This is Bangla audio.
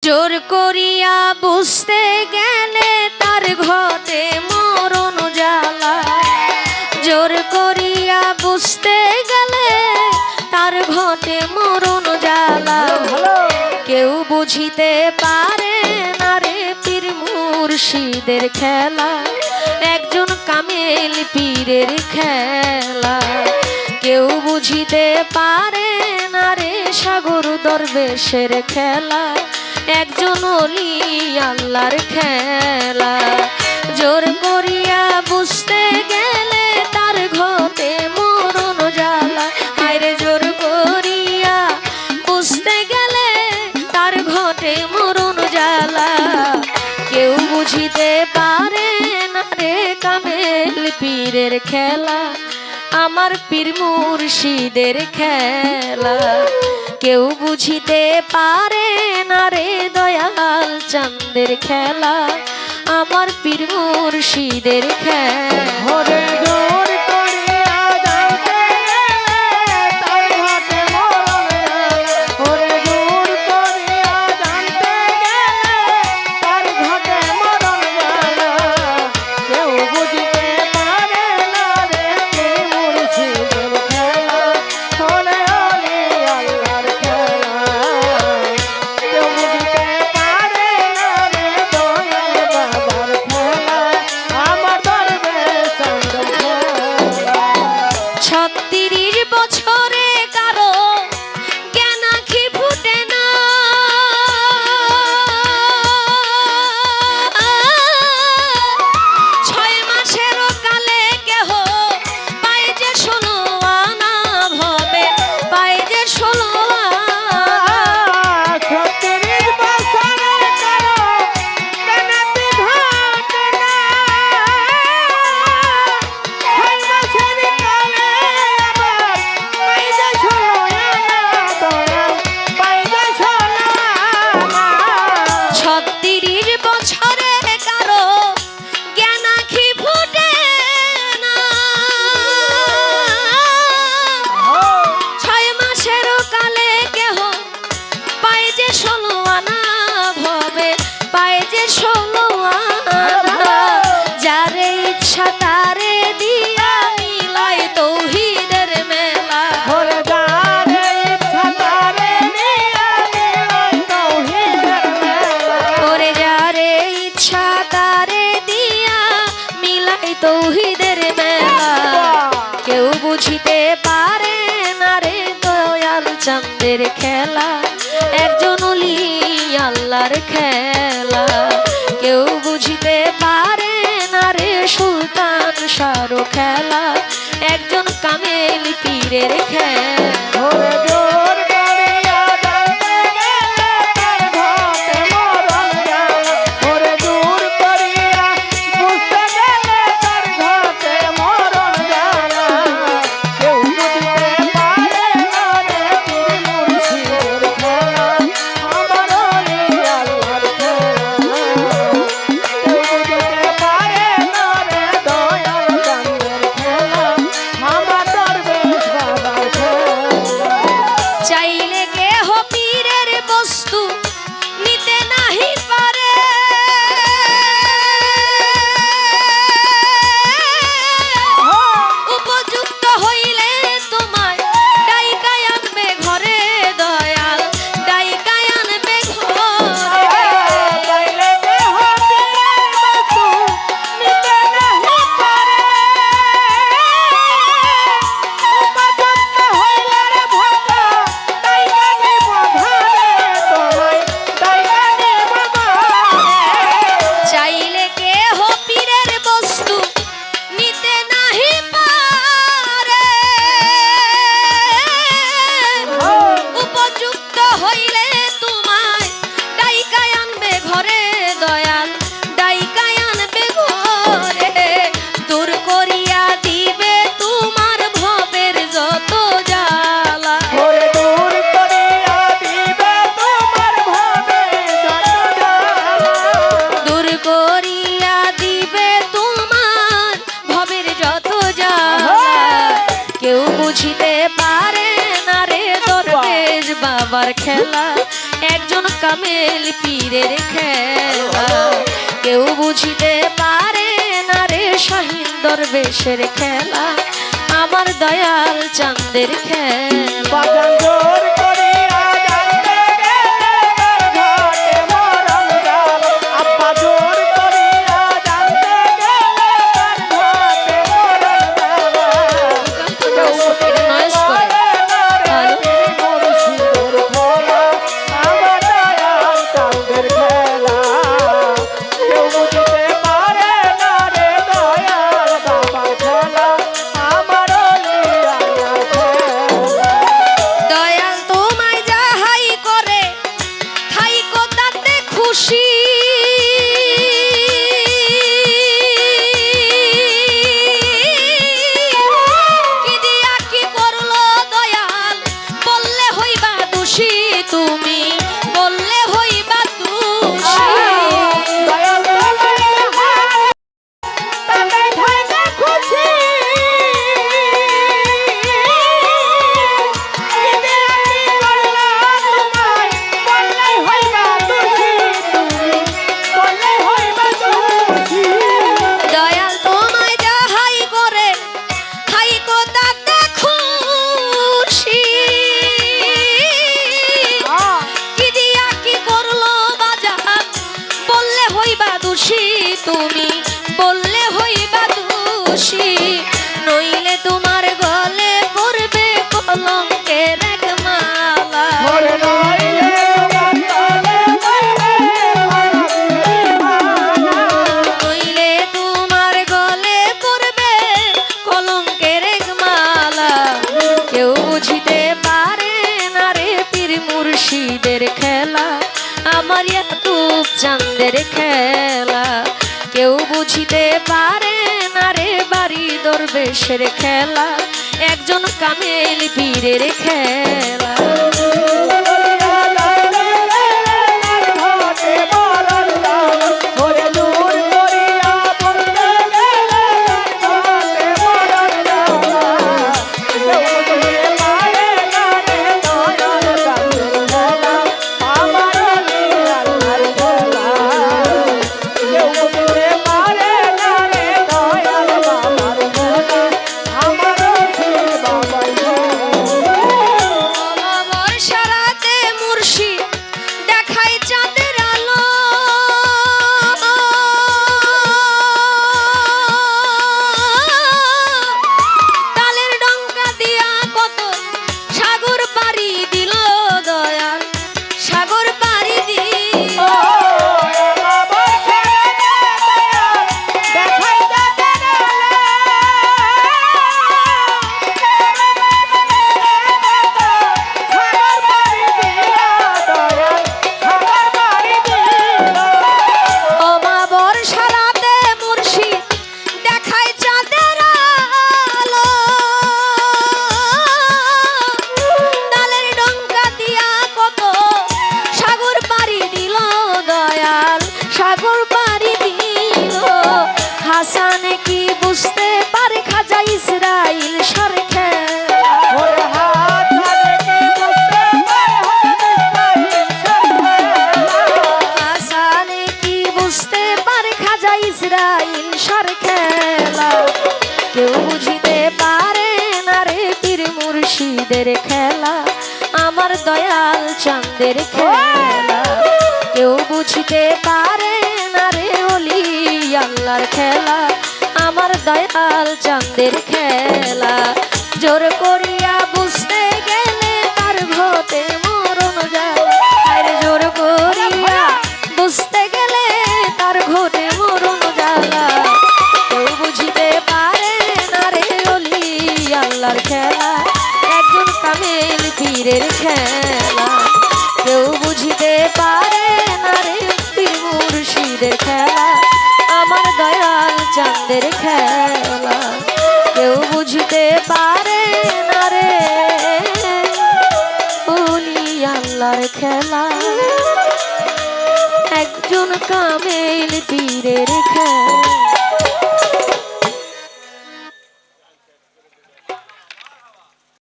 জোর করিয়া বুঝতে গেলে তার ঘটে মরণ জ্বালা। জোর করিয়া বুঝতে গেলে তার ঘটে মরণ জ্বালা। কেউ বুঝিতে পারে না রে পীর মুর্শিদের খেলা, একজন কামেল পীরের খেলা। কেউ বুঝিতে পারে না রে সাগর দরবেশের খেলা, একজন ওলি আল্লাহর খেলা। জোর করিয়া বুঝতে গেলে তার ঘটে মরণ জ্বালা। হায়রে জোর করিয়া বুঝতে গেলে তার ঘটে মরণ জ্বালা। কেউ বুঝিতে পারে না রে কামেল পীরের খেলা, আমার পীর মুর্শিদের খেলা। কেউ বুঝিতে পারে না রে দয়াল চাঁদের খেলা, আমার পীর মুর্শিদের খেলা। তৌহিদের মেলা কেউ বুঝিতে পারে না রে দয়াল চাঁদের খেলা, একজন ওলি আল্লাহর খেলা। কেউ বুঝিতে পারে না রে সুলতান শাহর খেলা, একজন কামেল পীরের খেলা। বুঝিতে পারে না রে দরবেশ বাবার খেলা, একজন কামেল পীরের খেলা কেউ বুঝিতে পারে না রে শাহিন দরবেশের খেলা আমার দয়াল চাঁদের খেলা তুমি বললে হইবা দোষী নইলে তোমার গলে পড়বে কলঙ্কের এক মালা নইলে তোমার গলে পড়বে কলঙ্কের এক মালা কেউ বুঝিতে পারে না রে পীর মুর্শিদের খেলা আমার ইয়াকুব চাঁদের খেলা কেউ বুঝিতে পারে না রে বাড়ি দরবেশের খেলা একজন কামেল পীরের খেলা হাসানে কি বুঝতে পারে খাজা ইসরাইল সরখে হাসানে কি বুঝতে পারে খাজা ইসরাইল সরখেলা কেউ বুঝিতে পারে না রে পীর মুর্শিদের খেলা আমার দয়াল চাঁদের খেলা কেউ বুঝিতে পারে না রে ওলি আল্লাহর খেলা আমার দয়াল চাঁদের খেলা জোর করিয়া বুঝতে গেলে তার ঘটে মরণ যায় আরে জোর করিয়া বুঝতে গেলে তার ঘটে মরণ জ্বালা কেউ বুঝিতে পারে না রে ওলি আল্লাহর খেলা একজন কামেল পীরের খেলা কেউ বুঝিতে পারে না রে পীর মুর্শিদের খেলা আমার দয়াল চাঁদের খেলা কেউ বুঝিতে পারে না রে ওলি আল্লাহর খেলা একজন কামেল পীরের খেলা।